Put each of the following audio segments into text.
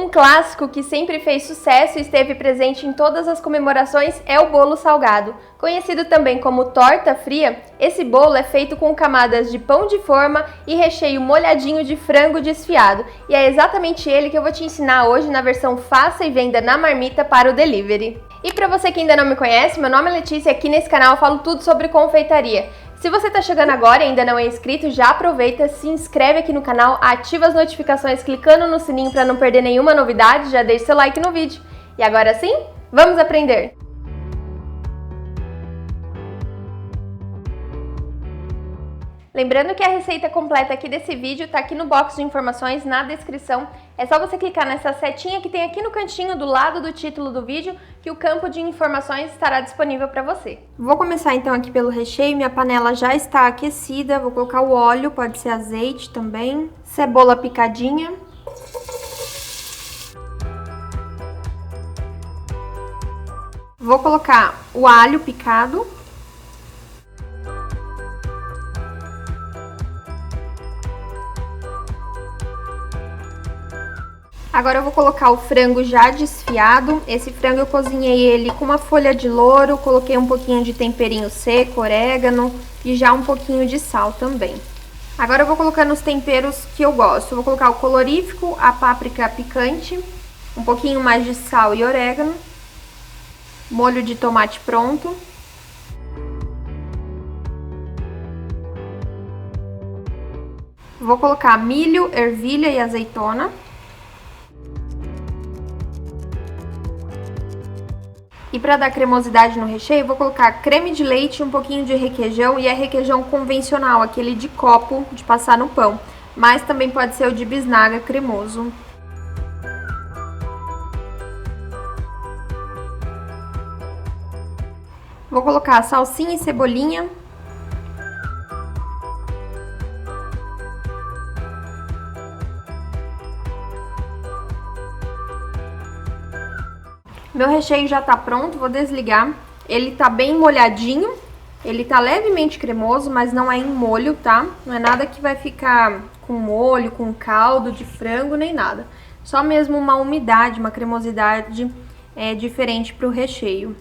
Um clássico que sempre fez sucesso e esteve presente em todas as comemorações é o bolo salgado. Conhecido também como torta fria, esse bolo é feito com camadas de pão de forma e recheio molhadinho de frango desfiado. E é exatamente ele que eu vou te ensinar hoje na versão faça e venda na marmita para o delivery. E para você que ainda não me conhece, meu nome é Letícia e aqui nesse canal eu falo tudo sobre confeitaria. Se você está chegando agora e ainda não é inscrito, já aproveita, se inscreve aqui no canal, ativa as notificações clicando no sininho para não perder nenhuma novidade, já deixa seu like no vídeo. E agora sim, vamos aprender! Lembrando que a receita completa aqui desse vídeo está aqui no box de informações, na descrição. É só você clicar nessa setinha que tem aqui no cantinho do lado do título do vídeo, que o campo de informações estará disponível para você. Vou começar então aqui pelo recheio. Minha panela já está aquecida, vou colocar o óleo, pode ser azeite também. Cebola picadinha. Vou colocar o alho picado. Agora eu vou colocar o frango já desfiado. Esse frango eu cozinhei ele com uma folha de louro, coloquei um pouquinho de temperinho seco, orégano e já um pouquinho de sal também. Agora eu vou colocando os temperos que eu gosto. Eu vou colocar o colorífico, a páprica picante, um pouquinho mais de sal e orégano, molho de tomate pronto. Vou colocar milho, ervilha e azeitona. E para dar cremosidade no recheio, vou colocar creme de leite, um pouquinho de requeijão, e é requeijão convencional, aquele de copo, de passar no pão. Mas também pode ser o de bisnaga cremoso. Vou colocar salsinha e cebolinha. Meu recheio já tá pronto, vou desligar. Ele tá bem molhadinho, ele tá levemente cremoso, mas não é em molho, tá? Não é nada que vai ficar com molho, com caldo de frango, nem nada. Só mesmo uma umidade, uma cremosidade diferente pro recheio.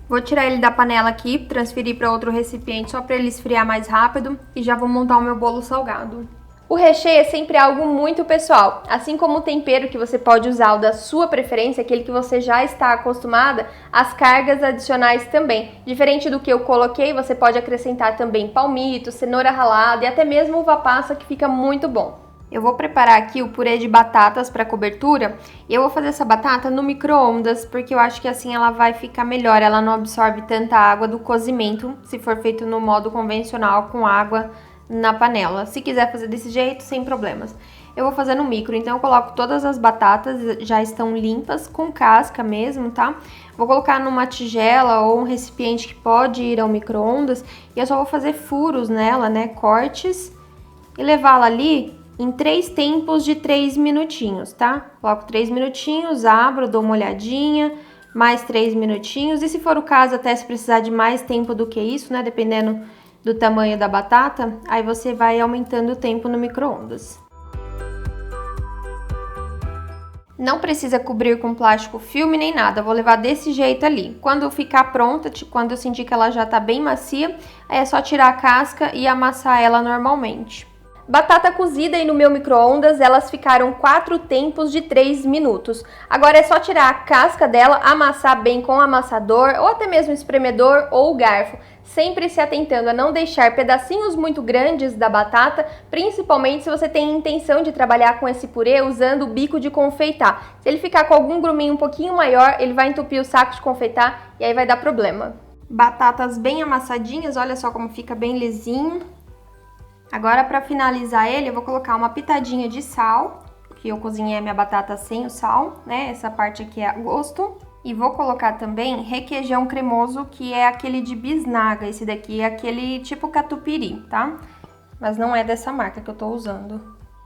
Vou tirar ele da panela aqui, transferir para outro recipiente só para ele esfriar mais rápido e já vou montar o meu bolo salgado. O recheio é sempre algo muito pessoal, assim como o tempero que você pode usar o da sua preferência, aquele que você já está acostumada, as cargas adicionais também. Diferente do que eu coloquei, você pode acrescentar também palmito, cenoura ralada e até mesmo uva passa, que fica muito bom. Eu vou preparar aqui o purê de batatas para cobertura e eu vou fazer essa batata no micro-ondas, porque eu acho que assim ela vai ficar melhor, ela não absorve tanta água do cozimento, se for feito no modo convencional com água na panela. Se quiser fazer desse jeito, sem problemas. Eu vou fazer no micro, então eu coloco todas as batatas, já estão limpas, com casca mesmo, tá? Vou colocar numa tigela ou um recipiente que pode ir ao micro-ondas e eu só vou fazer furos nela, né, cortes, e levá-la ali em 3 tempos de 3 minutinhos, tá? Coloco 3 minutinhos, abro, dou uma olhadinha, mais 3 minutinhos, e se for o caso, até se precisar de mais tempo do que isso, né, dependendo do tamanho da batata, aí você vai aumentando o tempo no micro-ondas. Não precisa cobrir com plástico filme nem nada, vou levar desse jeito ali. Quando ficar pronta, quando eu sentir que ela já tá bem macia, aí é só tirar a casca e amassar ela normalmente. Batata cozida e no meu micro-ondas, elas ficaram 4 tempos de 3 minutos. Agora é só tirar a casca dela, amassar bem com o amassador ou até mesmo espremedor ou garfo, sempre se atentando a não deixar pedacinhos muito grandes da batata, principalmente se você tem intenção de trabalhar com esse purê usando o bico de confeitar. Se ele ficar com algum gruminho um pouquinho maior, ele vai entupir o saco de confeitar e aí vai dar problema. Batatas bem amassadinhas, olha só como fica bem lisinho. Agora, para finalizar ele, eu vou colocar uma pitadinha de sal, que eu cozinhei a minha batata sem o sal, né? Essa parte aqui é a gosto. E vou colocar também requeijão cremoso, que é aquele de bisnaga. Esse daqui é aquele tipo catupiry, tá? Mas não é dessa marca que eu tô usando.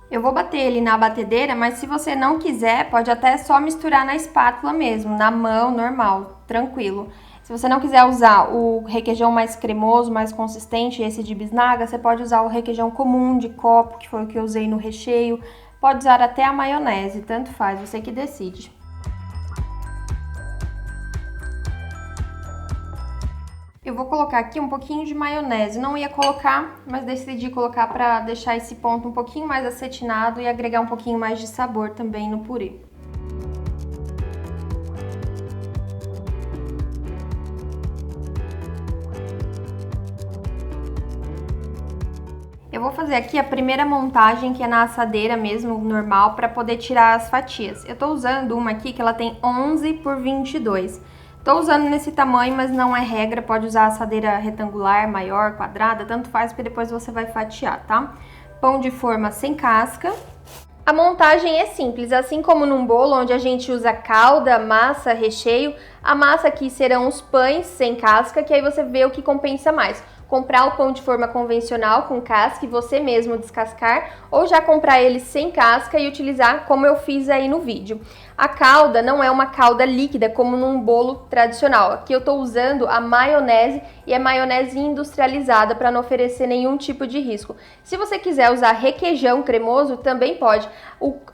Eu vou bater ele na batedeira, mas se você não quiser, pode até só misturar na espátula mesmo, na mão, normal, tranquilo. Se você não quiser usar o requeijão mais cremoso, mais consistente, esse de bisnaga, você pode usar o requeijão comum de copo, que foi o que eu usei no recheio. Pode usar até a maionese, tanto faz, você que decide. Eu vou colocar aqui um pouquinho de maionese. Não ia colocar, mas decidi colocar para deixar esse ponto um pouquinho mais acetinado e agregar um pouquinho mais de sabor também no purê. Eu vou fazer aqui a primeira montagem, que é na assadeira mesmo, normal, para poder tirar as fatias. Eu tô usando uma aqui que ela tem 11 por 22. Tô usando nesse tamanho, mas não é regra, pode usar assadeira retangular, maior, quadrada, tanto faz, porque depois você vai fatiar, tá? Pão de forma sem casca. A montagem é simples, assim como num bolo onde a gente usa calda, massa, recheio, a massa aqui serão os pães sem casca, que aí você vê o que compensa mais. Comprar o pão de forma convencional com casca e você mesmo descascar, ou já comprar ele sem casca e utilizar como eu fiz aí no vídeo. A calda não é uma calda líquida como num bolo tradicional. Aqui eu estou usando a maionese e é maionese industrializada para não oferecer nenhum tipo de risco. Se você quiser usar requeijão cremoso, também pode.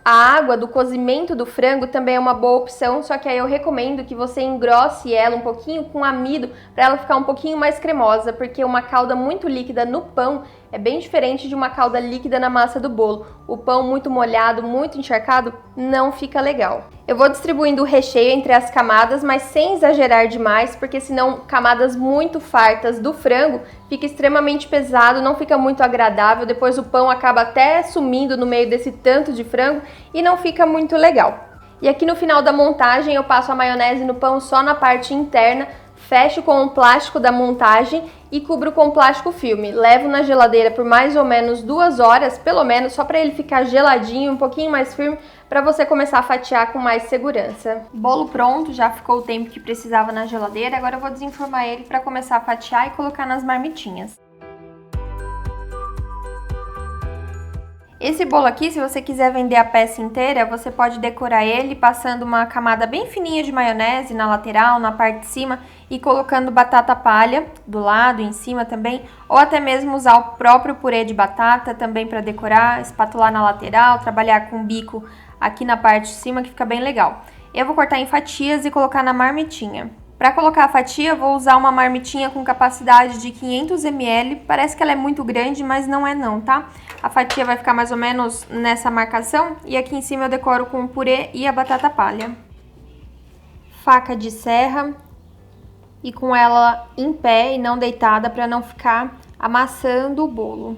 A água do cozimento do frango também é uma boa opção, só que aí eu recomendo que você engrosse ela um pouquinho com amido para ela ficar um pouquinho mais cremosa, porque uma calda muito líquida no pão é bem diferente de uma calda líquida na massa do bolo. O pão muito molhado, muito encharcado, não fica legal. Eu vou distribuindo o recheio entre as camadas, mas sem exagerar demais, porque senão camadas muito fartas do frango fica extremamente pesado, não fica muito agradável. Depois o pão acaba até sumindo no meio desse tanto de frango e não fica muito legal. E aqui no final da montagem eu passo a maionese no pão só na parte interna, fecho com o plástico da montagem e cubro com plástico filme. Levo na geladeira por mais ou menos 2 horas, pelo menos, só para ele ficar geladinho, um pouquinho mais firme, para você começar a fatiar com mais segurança. Bolo pronto, já ficou o tempo que precisava na geladeira, agora eu vou desenformar ele para começar a fatiar e colocar nas marmitinhas. Esse bolo aqui, se você quiser vender a peça inteira, você pode decorar ele passando uma camada bem fininha de maionese na lateral, na parte de cima e colocando batata palha do lado, em cima também, ou até mesmo usar o próprio purê de batata também para decorar, espatular na lateral, trabalhar com bico aqui na parte de cima que fica bem legal. Eu vou cortar em fatias e colocar na marmitinha. Para colocar a fatia, eu vou usar uma marmitinha com capacidade de 500 ml. Parece que ela é muito grande, mas não é não, tá? A fatia vai ficar mais ou menos nessa marcação. E aqui em cima eu decoro com o purê e a batata palha. Faca de serra. E com ela em pé e não deitada para não ficar amassando o bolo.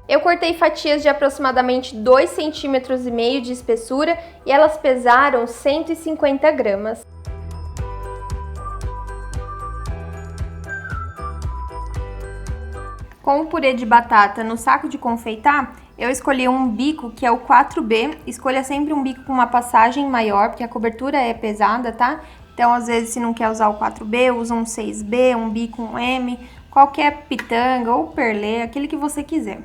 Eu cortei fatias de aproximadamente 2,5 cm de espessura e elas pesaram 150 gramas. Com o purê de batata no saco de confeitar, eu escolhi um bico que é o 4B. Escolha sempre um bico com uma passagem maior, porque a cobertura é pesada, tá? Então, às vezes, se não quer usar o 4B, usa um 6B, um bico, um M, qualquer pitanga ou perlê, aquele que você quiser.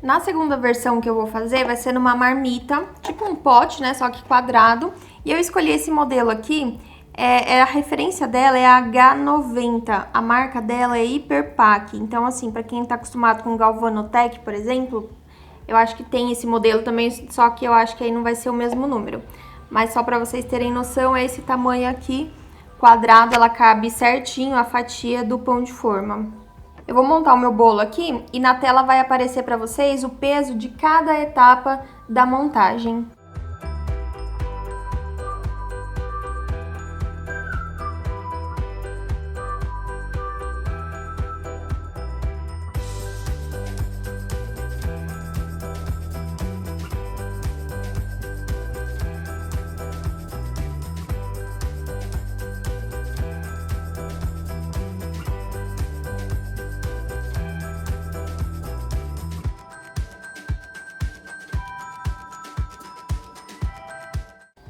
Na segunda versão que eu vou fazer, vai ser numa marmita, tipo um pote, né, só que quadrado. E eu escolhi esse modelo aqui, a referência dela é a H90, a marca dela é Hiperpac. Então, assim, pra quem tá acostumado com Galvanotec, por exemplo, eu acho que tem esse modelo também, só que eu acho que aí não vai ser o mesmo número. Mas só pra vocês terem noção, é esse tamanho aqui, quadrado, ela cabe certinho a fatia do pão de forma. Eu vou montar o meu bolo aqui e na tela vai aparecer para vocês o peso de cada etapa da montagem.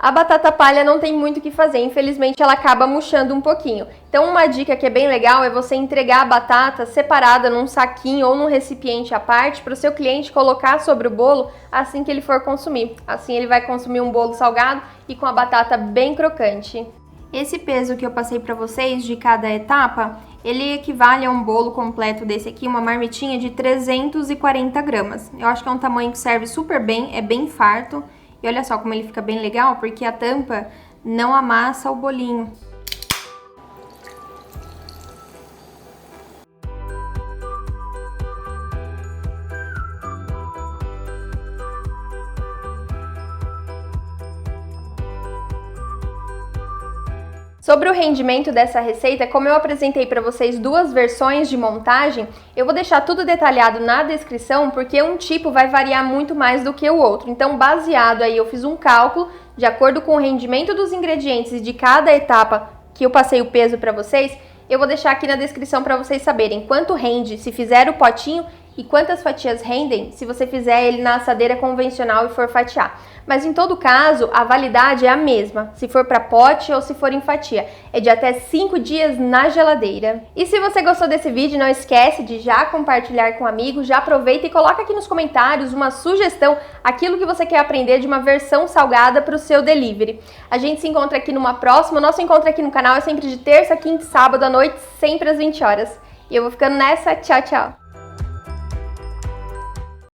A batata palha não tem muito o que fazer, infelizmente ela acaba murchando um pouquinho. Então uma dica que é bem legal é você entregar a batata separada num saquinho ou num recipiente à parte para o seu cliente colocar sobre o bolo assim que ele for consumir. Assim ele vai consumir um bolo salgado e com a batata bem crocante. Esse peso que eu passei para vocês de cada etapa, ele equivale a um bolo completo desse aqui, uma marmitinha de 340 gramas. Eu acho que é um tamanho que serve super bem, é bem farto. E olha só como ele fica bem legal, porque a tampa não amassa o bolinho. Sobre o rendimento dessa receita, como eu apresentei para vocês duas versões de montagem, eu vou deixar tudo detalhado na descrição, porque um tipo vai variar muito mais do que o outro. Então, baseado aí, eu fiz um cálculo de acordo com o rendimento dos ingredientes de cada etapa que eu passei o peso para vocês. Eu vou deixar aqui na descrição para vocês saberem quanto rende se fizer o potinho e quantas fatias rendem se você fizer ele na assadeira convencional e for fatiar. Mas em todo caso, a validade é a mesma, se for para pote ou se for em fatia. É de até 5 dias na geladeira. E se você gostou desse vídeo, não esquece de já compartilhar com amigos, já aproveita e coloca aqui nos comentários uma sugestão, aquilo que você quer aprender de uma versão salgada para o seu delivery. A gente se encontra aqui numa próxima. O nosso encontro aqui no canal é sempre de terça, quinta e sábado à noite, sempre às 20 horas. E eu vou ficando nessa. Tchau, tchau!